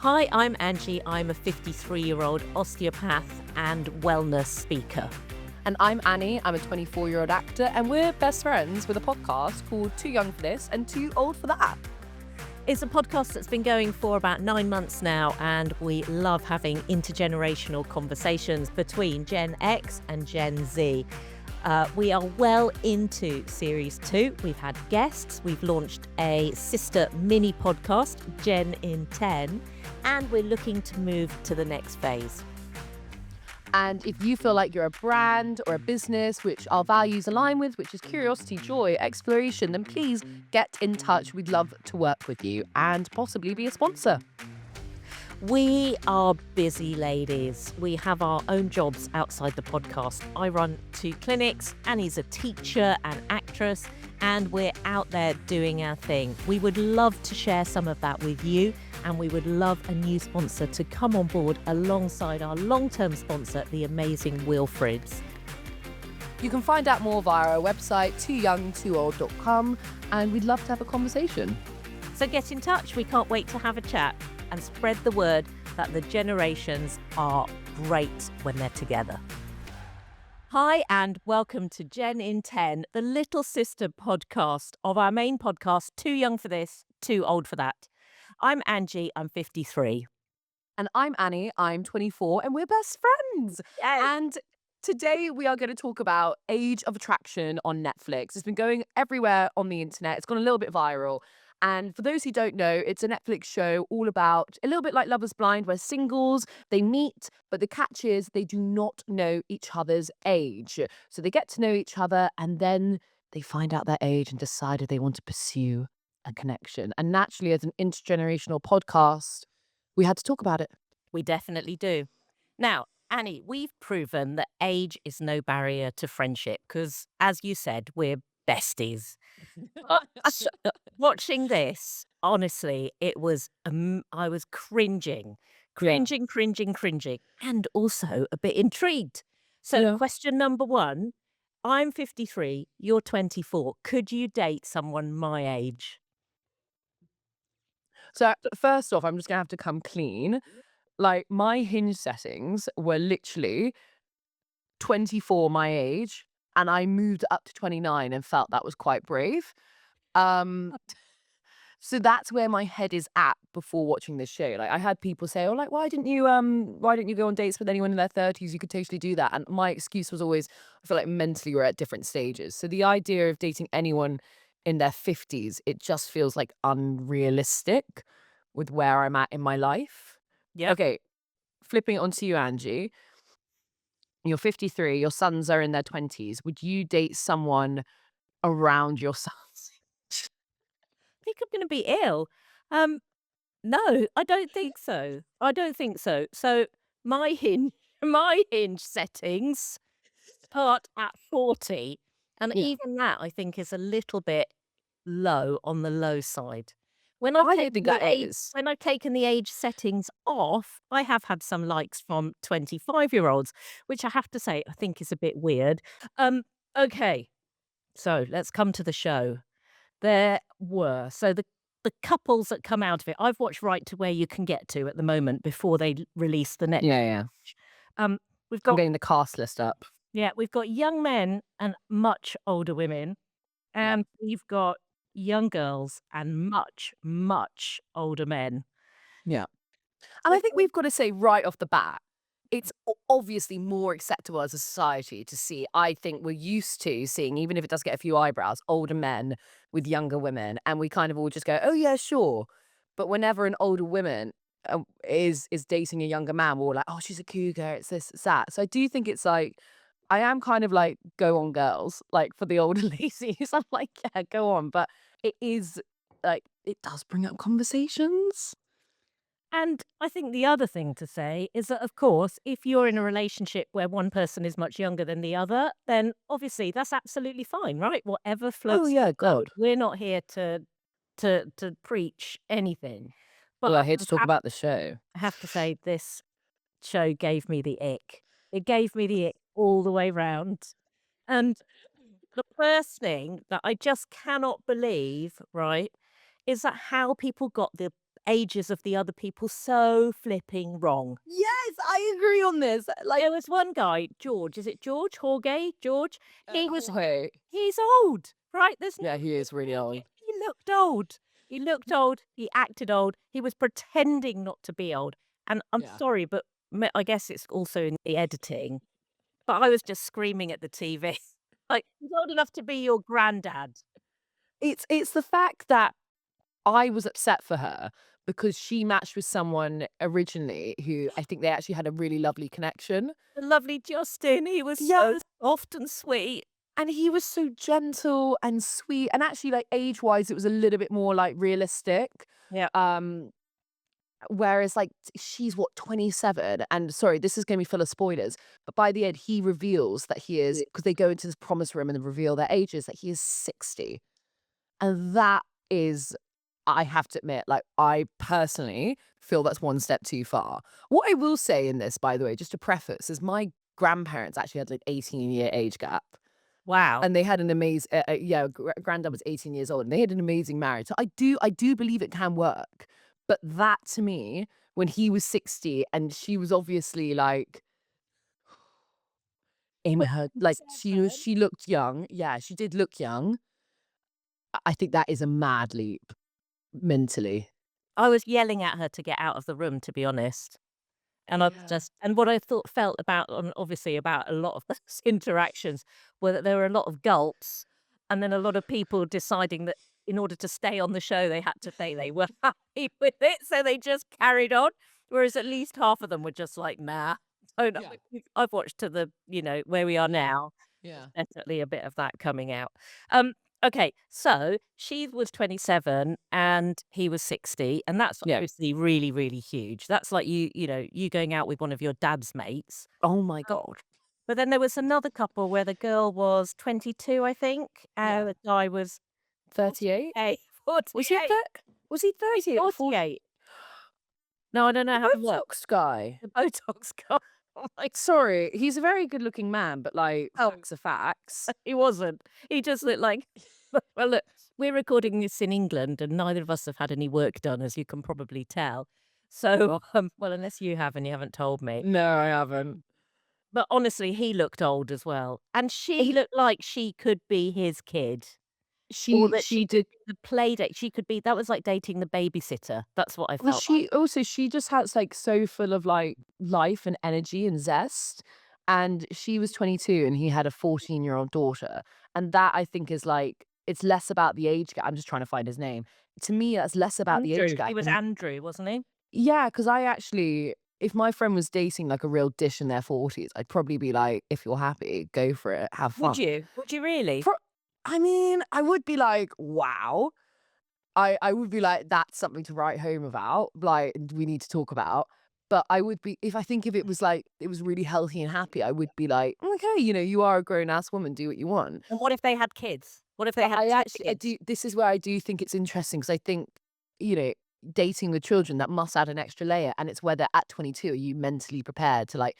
Hi, I'm Anji. I'm a 53-year-old osteopath and wellness speaker. And I'm Annie. I'm a 24-year-old actor, and we're best friends with a podcast called Too Young for This and Too Old for That. It's a podcast that's been going for about 9 months now, and we love having intergenerational conversations between Gen X and Gen Z. We are well into Series 2. We've had guests. We've launched a sister mini podcast, Gen in 10, and we're looking to move to the next phase. And if you feel like you're a brand or a business which our values align with, which is curiosity, joy, exploration, then please get in touch. We'd love to work with you and possibly be a sponsor. We are busy ladies. We have our own jobs outside the podcast. I run 2 clinics, Annie's a teacher and actress, and we're out there doing our thing. We would love to share some of that with you, and we would love a new sponsor to come on board alongside our long-term sponsor, the amazing Wilfrids. You can find out more via our website, tooyoungtoold.com, and we'd love to have a conversation. So get in touch. We can't wait to have a chat and spread the word that the generations are great when they're together. Hi, and welcome to Gen in 10, the little sister podcast of our main podcast, Too Young for This, Too Old for That. I'm Anji, I'm 53. And I'm Annie, I'm 24, and we're best friends. Yay. And today we are going to talk about Age of Attraction on Netflix. It's been going everywhere on the internet. It's gone a little bit viral. And for those who don't know, it's a Netflix show all about, a little bit like Love is Blind, where singles, they meet, but the catch is they do not know each other's age. So they get to know each other and then they find out their age and decide if they want to pursue a connection. And naturally, as an intergenerational podcast, we had to talk about it. We definitely do. Now, Annie, we've proven that age is no barrier to friendship because, as you said, we're besties. Watching this, honestly, it was, I was cringing, and also a bit intrigued. So, Yeah. question number 1, I'm 53, you're 24. Could you date someone my age? So first off, I'm just going to have to come clean. Like, my Hinge settings were literally 24 my age, and I moved up to 29 and felt that was quite brave. Um, so that's where my head is at before watching this show. Like, I had people say, "Oh, like, why didn't you go on dates with anyone in their 30s? You could totally do that." And my excuse was always, I feel like mentally we're at different stages. So the idea of dating anyone in their 50s, it just feels like unrealistic with where I'm at in my life. Yeah. Okay, flipping it onto you, Angie. You're 53, your sons are in their 20s. Would you date someone around your sons? I think I'm going to be ill. Um, no, I don't think so. I don't think so. So my hinge, my hinge settings start at 40, and Yeah. even that I think is a little bit low on the low side. When I don't think that is. when I've taken the age settings off, I have had some likes from 25-year-olds, which I have to say I think is a bit weird. Okay, so let's come to the show. The couples that come out of it, I've watched right to where you can get to at the moment before they release the next. Yeah, yeah. Um, we've I'm got getting the cast list up. we've got young men and much older women, Yeah. and we've got young girls and much, much older men. Yeah. And I think we've got to say right off the bat, it's obviously more acceptable as a society to see. I think we're used to seeing, even if it does get a few eyebrows, older men with younger women, and we kind of all just go, "Oh yeah, sure." But whenever an older woman is dating a younger man, we're all like, "Oh, she's a cougar. It's this, it's that." So I do think it's like, I am kind of like, go on, girls, like for the older ladies. I'm like, yeah, go on. But it is like, it does bring up conversations. And I think the other thing to say is that, of course, if you're in a relationship where one person is much younger than the other, then obviously that's absolutely fine, right? Whatever Oh floats yeah, your boat. God. We're not here to preach anything. But Well, I'm here to talk about the show. I have to say this show gave me the ick. It gave me the ick all the way round. And the first thing that I just cannot believe, right, is that how people got the ages of the other people so flipping wrong. Yes, I agree on this. Like, There was one guy, George, is it George? Jorge? George? He was Jorge. he's old, right? There's no Yeah, he is really old. he looked old. He looked old, he acted old, he was pretending not to be old. And I'm Yeah. sorry, but I guess it's also in the editing, but I was just screaming at the TV. Like, "He's old enough to be your granddad." It's the fact that I was upset for her because she matched with someone originally who I think they actually had a really lovely connection. The lovely Justin, he was so Yes. soft and sweet. And he was so gentle and sweet, and actually, like, age-wise, it was a little bit more, like, realistic. Yeah. Um, Whereas, like, she's what, 27? And sorry, this is gonna be full of spoilers, but by the end, he reveals that he is, because they go into this promise room and then reveal their ages, that he is 60. And that is, I have to admit, like, I personally feel that's one step too far. What I will say in this, by the way, just to preface, is my grandparents actually had, like, 18-year age gap. Wow. And they had an amazing, yeah, granddad was 18 years old, and they had an amazing marriage. So I do believe it can work. But that to me, when he was 60 and she was obviously like in her, like, 27? she looked young. Yeah, she did look young. I think that is a mad leap mentally. I was yelling at her to get out of the room, to be honest. And I was Yeah. just and what I felt about obviously about a lot of those interactions were that there were a lot of gulps, and then a lot of people deciding that in order to stay on the show, they had to say they were happy with it, so they just carried on, whereas at least half of them were just like, "Nah." So no, Yeah. I've watched to the where we are Yeah. now. Yeah. Definitely a bit of that coming out. Okay, so she was 27 and he was 60, and that's Yeah. obviously really, really huge. That's like you going out with one of your dad's mates. Oh my Um, God. but then there was another couple where the girl was 22, I think, Yeah. and the guy was 38? 48. Was he 48. was he He's 38 or 40? 48. No, I don't The know how it works. Botox guy. The Botox guy. Oh my Sorry, he's a very good looking man, but like, God. facts are facts. He wasn't. He just looked like well, look, we're recording this in England, and neither of us have had any work done, as you can probably tell. So, well, unless you have and you haven't told me. No, I haven't. But honestly, he looked old as well, and she He looked like she could be his kid, or that she she could did. be the play date. She could be that was like dating the babysitter. That's what I Well, felt like. she also, she just has, like, so full of, like, life and energy and zest, and she was 22 and he had a 14-year-old daughter, and that I think is, like, it's less about the age gap. I'm just trying to find his name. To me, that's less about the age Andrew. He gap was and Andrew, wasn't he? yeah, because I actually, if my friend was dating, like, a real dish in their 40s, I'd probably be like, "If you're happy, go for it, have Would fun." you? Would you really? For I mean, I would be like, "Wow." I would be like, "That's something to write home about, like, we need to talk about." But I would be, if I think if it was, like, it was really healthy and happy, I would be like, "Okay, you are a grown-ass woman, do what you want." And what if they had kids? What if they But had I 2 actually, I kids? do, this is where I do think it's interesting because I think, you know, dating with children, that must add an extra layer, and it's whether at 22, are you mentally prepared to, like,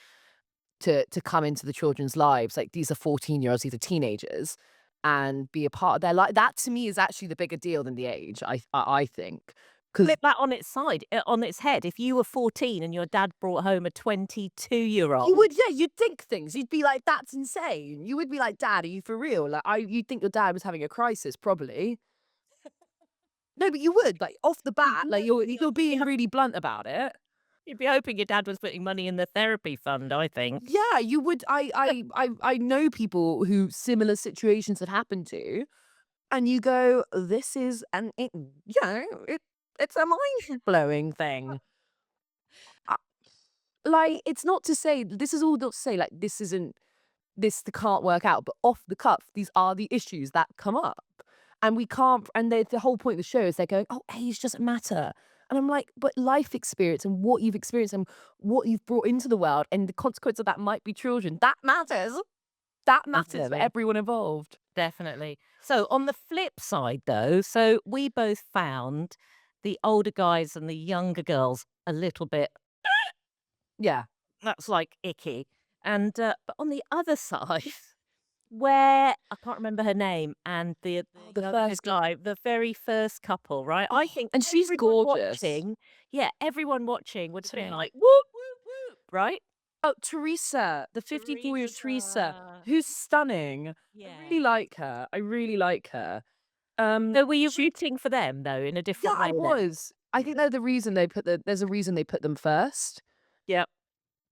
to come into the children's lives, like, these are 14-year-olds, these are teenagers, and be a part of their life. That to me is actually the bigger deal than the age, I think, because Flip that on its side, on its head. If you were 14 and your dad brought home a 22-year-old, you would, yeah, you'd think things. You'd be like, "That's insane." You would be like, "Dad, are you for real?" Like, you'd think your dad was having a crisis, probably. No, but you would, like, off the bat, like, you're being really blunt about it. you'd be hoping your dad was putting money in the therapy fund, I think. Yeah, you would. I know people who similar situations had happened to, and you go, "This is," and it's a mind-blowing thing. Uh, like, it's not to say, this is all not to say, like, this isn't, this can't work out, but off the cuff, these are the issues that come up. And we can't, and the whole point of the show is they're going, "Oh, age doesn't matter." And I'm like, but life experience and what you've experienced and what you've brought into the world and the consequence of that might be children. That matters. That matters for Definitely. everyone involved. Definitely. So on the flip side though, so we both found the older guys and the younger girls a little bit Yeah. that's like icky. And but on the other side, where I can't remember her name and Oh, the the first guy, the very first couple, right? I oh, think and she's everyone gorgeous. watching, yeah, everyone watching would have been Too. like, "Whoop, whoop, whoop," right? Oh, Teresa, the 54-year-old Teresa, Teresa. who's stunning. I Yeah. really like her. I really like her. So were you She rooting for them though in a Yeah, different I way then? was. I think they're the reason there's a reason they put them first. Yep.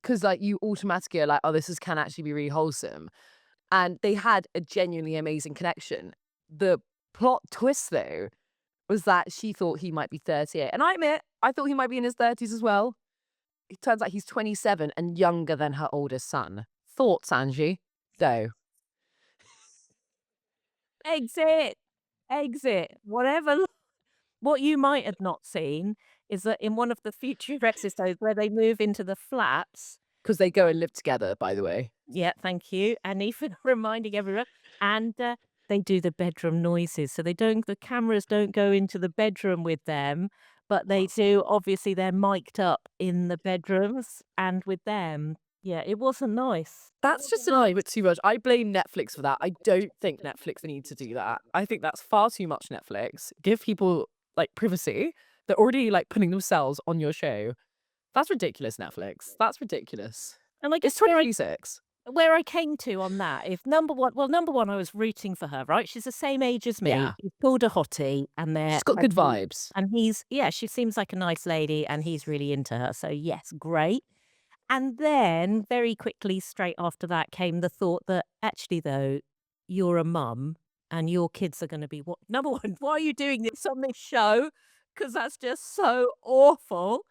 'Cause, like, you automatically are like, "Oh, this is can actually be really wholesome." And they had a genuinely amazing connection. The plot twist, though, was that she thought he might be 38, and I admit, I thought he might be in his 30s as well. It turns out he's 27 and younger than her oldest son. Thoughts, Angie? Go. Exit. Exit. Whatever. What you might have not seen is that in one of the future episodes where they move into the flats. 'Cause they go and live together, by the way. Yeah, thank you. And even reminding everyone, and they do the bedroom noises. So the cameras don't go into the bedroom with them, but they do. Obviously, they're mic'd up in the bedrooms and with them. Yeah, it wasn't nice. It That's just wasn't a little nice. bit too much. I blame Netflix for that. I don't think Netflix need to do that. I think that's far too much Netflix. Give people, like, privacy. They're already, like, putting themselves on your show. That's ridiculous, Netflix. That's ridiculous. And I It's guess 2026. where I came to on that, if number one, I was rooting for her, right? She's the same age as me. Yeah. He's called a hottie, She's got good vibes. and he's yeah, she seems like a nice lady, and he's really into her. So yes, great. And then very quickly, straight after that, came the thought that actually, though, you're a mum and your kids are going to be what? Number one, why are you doing this on this show? Because that's just so awful.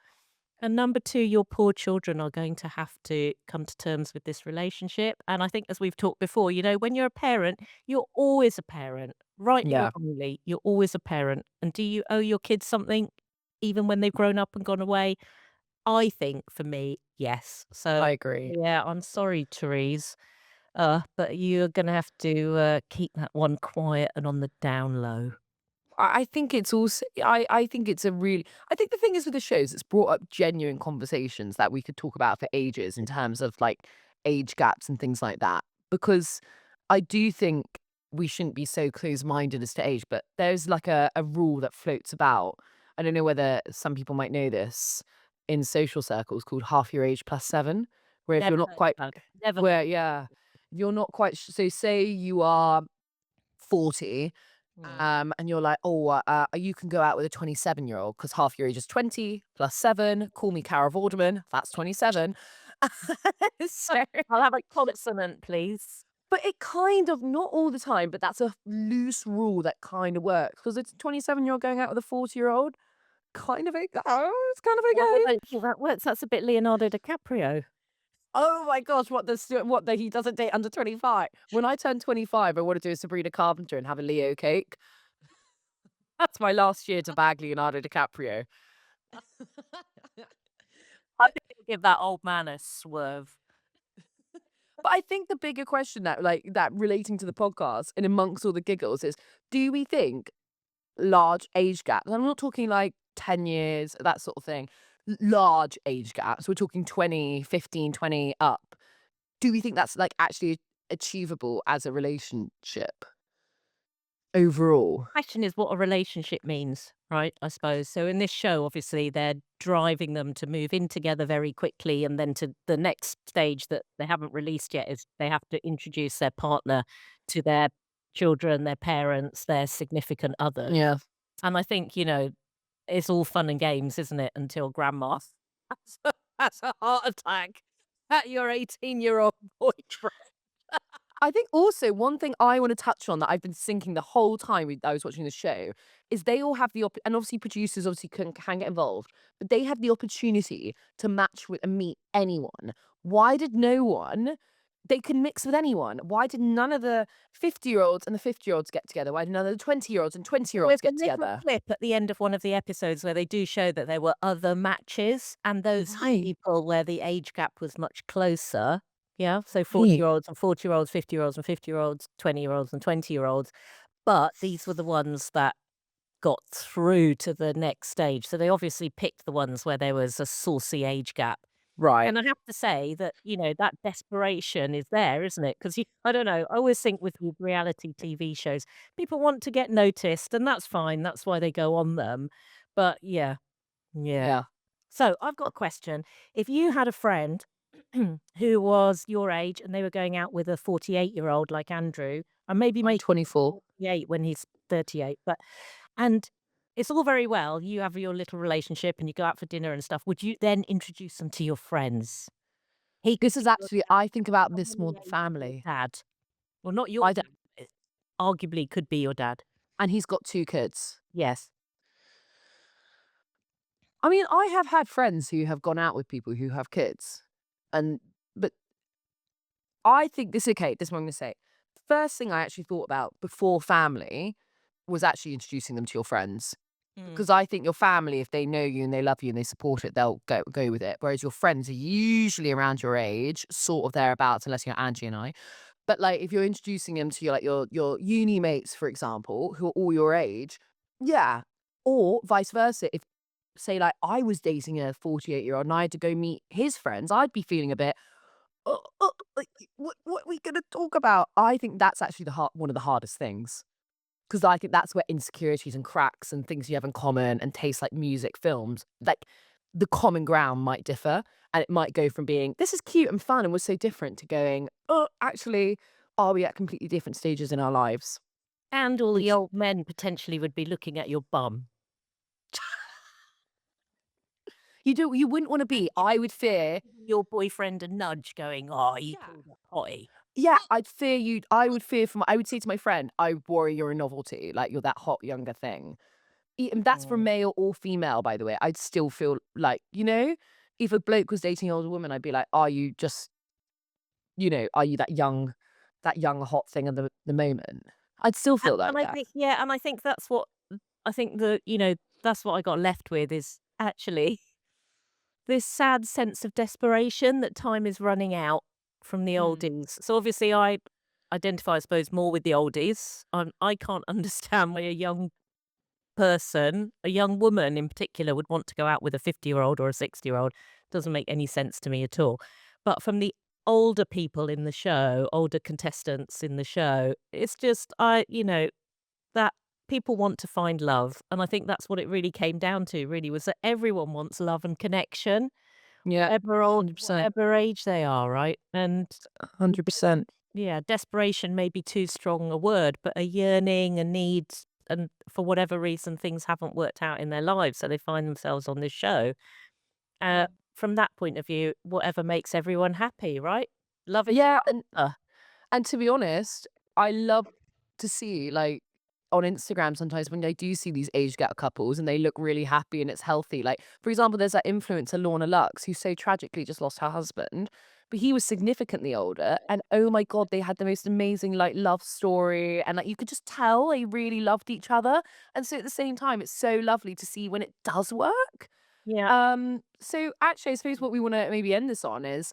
And number two, your poor children are going to have to come to terms with this relationship. And I think, as we've talked before, when you're a parent, you're always a parent, rightly or Yeah, wrongly, you're always a parent. And do you owe your kids something, even when they've grown up and gone away? I think for me, yes. So, I agree. yeah, I'm sorry, Therese, but you're gonna have to, keep that one quiet and on the down low. I think it's also I think it's a really I think the thing is with the shows, it's brought up genuine conversations that we could talk about for ages in terms of, like, age gaps and things like that. Because I do think we shouldn't be so close-minded as to age, but there's, like, a rule that floats about. I don't know whether some people might know this in social circles called half your age plus 7, where if Never you're not heard quite of that. Never where yeah, if you're not quite so say you are 40 Mm. and you're like, "Oh, you can go out with a 27-year-old because half your age is 20 plus 7. Call me Cara Vorderman. That's 27." So, I'll have a consonant, please. but it kind of not all the time, but that's a loose rule that kind of works because it's a 27-year-old going out with a 40-year-old. Kind of it's kind of Yeah, I okay. don't think that works. That's a bit Leonardo DiCaprio. Oh my gosh, what the he doesn't date under 25. When I turn 25, I want to do a Sabrina Carpenter and have a Leo cake. That's my last year to bag Leonardo DiCaprio. I think you'll give that old man a swerve. But I think the bigger question that that relating to the podcast and amongst all the giggles is, do we think large age gaps, I'm not talking like 10 years, that sort of thing, large age gaps, we're talking 20, 15, 20 up. Do we think that's like actually achievable as a relationship overall? Question is what a relationship means, right? I suppose. So in this show, obviously, they're driving them to move in together very quickly. And then to the next stage that they haven't released yet is they have to introduce their partner to their children, their parents, their significant others. Yeah. And I think, it's all fun and games, isn't it? Until grandma has a heart attack at your 18-year-old boyfriend. I think also one thing I want to touch on that I've been thinking the whole time I was watching the show is they all have and obviously producers obviously can get involved, but they have the opportunity to match with and meet anyone. Why did no one? They can mix with anyone. Why did none of the 50-year-olds and the 50-year-olds get together? Why did none of the 20-year-olds and With 20-year-olds a get little together? clip at the end of one of the episodes where they do show that there were other matches, and those Right. people where the age gap was much closer. Yeah, so Right. 40-year-olds and 40-year-olds, 50-year-olds and 50-year-olds, 20-year-olds and 20-year-olds. But these were the ones that got through to the next stage. So they obviously picked the ones where there was a saucy age gap. Right. And I have to say that, that desperation is there, isn't it? Because I don't know, I always think with reality TV shows, people want to get noticed, and that's fine. That's why they go on them. But yeah, yeah. Yeah. So I've got a question. If you had a friend who was your age and they were going out with a 48-year-old like Andrew, and maybe I'm make 24. 48 when he's 38, and it's all very well, you have your little relationship and you go out for dinner and stuff, would you then introduce them to your friends? He could This is be your actually, dad, I think about this someone more the than age of your family. dad. Well, not your My dad, dad, arguably could be your dad. and he's got 2 kids. Yes. I mean, I have had friends who have gone out with people who have kids, and but I think this okay, this is what I'm gonna say. First thing I actually thought about before family was actually introducing them to your friends. Mm. Because I think your family, if they know you and they love you and they support it, they'll go with it. Whereas your friends are usually around your age, sort of thereabouts, unless you're Angie and I. But like if you're introducing them to your uni mates, for example, who are all your age, yeah. Or vice versa. If say like I was dating a 48-year-old and I had to go meet his friends, I'd be feeling a bit, like, what are we gonna talk about? I think that's actually one of the hardest things. Because I think that's where insecurities and cracks and things you have in common and tastes like music, films, like the common ground might differ. And it might go from being, this is cute and fun and we're so different to going, oh, actually, are we at completely different stages in our lives? And all the Which old men potentially would be looking at your bum you wouldn't want to and be. I would fear, giving your boyfriend a nudge going, "Oh, you yeah, called that potty." yeah, I would fear from, I would say to my friend, I worry you're a novelty, like you're that hot younger thing. And that's for Mm. male or female, by the way. I'd still feel like, if a bloke was dating an older woman, I'd be like, are you just, are you that young hot thing at the moment? I'd still feel And like I that. think and I think that's what I think that's what I got left with is actually this sad sense of desperation that time is running out from the Mm. oldies. So obviously I identify, I suppose, more with the oldies. I can't understand why a young person, a young woman in particular, would want to go out with a 50-year-old or a 60-year-old. Doesn't make any sense to me at all. But from the older people in the show, older contestants in the show, it's just that people want to find love. And I think that's what it really came down to, really, was that everyone wants love and connection, Yeah, whatever old, 100%. whatever age they are, right? And you know, 100%. yeah, desperation may be too strong a word, but a yearning, a need, and for whatever reason, things haven't worked out in their lives, so they find themselves on this show. From that point of view, whatever makes everyone happy, right? Love is Yeah, your answer. and to be honest, I love to see, like, on Instagram sometimes when I do see these age gap couples and they look really happy and it's healthy. Like, for example, there's that influencer, Lorna Lux, who so tragically just lost her husband, but he was significantly older. And oh my God, they had the most amazing, like, love story. And, like, you could just tell they really loved each other. And so at the same time, it's so lovely to see when it does work. Yeah. So actually, I suppose what we want to maybe end this on is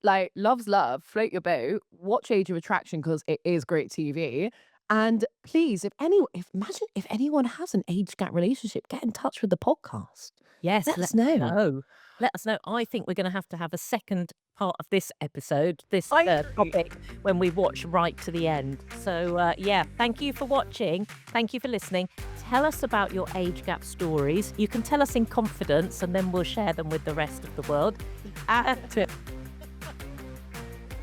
like love's love, float your boat, watch Age of Attraction because it is great TV. And please, imagine if anyone has an age gap relationship, get in touch with the podcast. Yes, Let let us us know. know. Let us know. I think we're gonna have a second part of this episode, this, I agree. topic, when we watch right to the end. So, yeah, thank you for watching. Thank you for listening. Tell us about your age gap stories. You can tell us in confidence, and then we'll share them with the rest of the world. And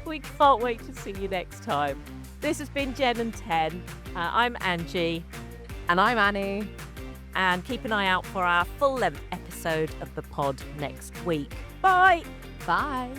we can't wait to see you next time. This has been Jen and 10. I'm Angie. And I'm Annie. And keep an eye out for our full-length episode of the pod next week. Bye! Bye.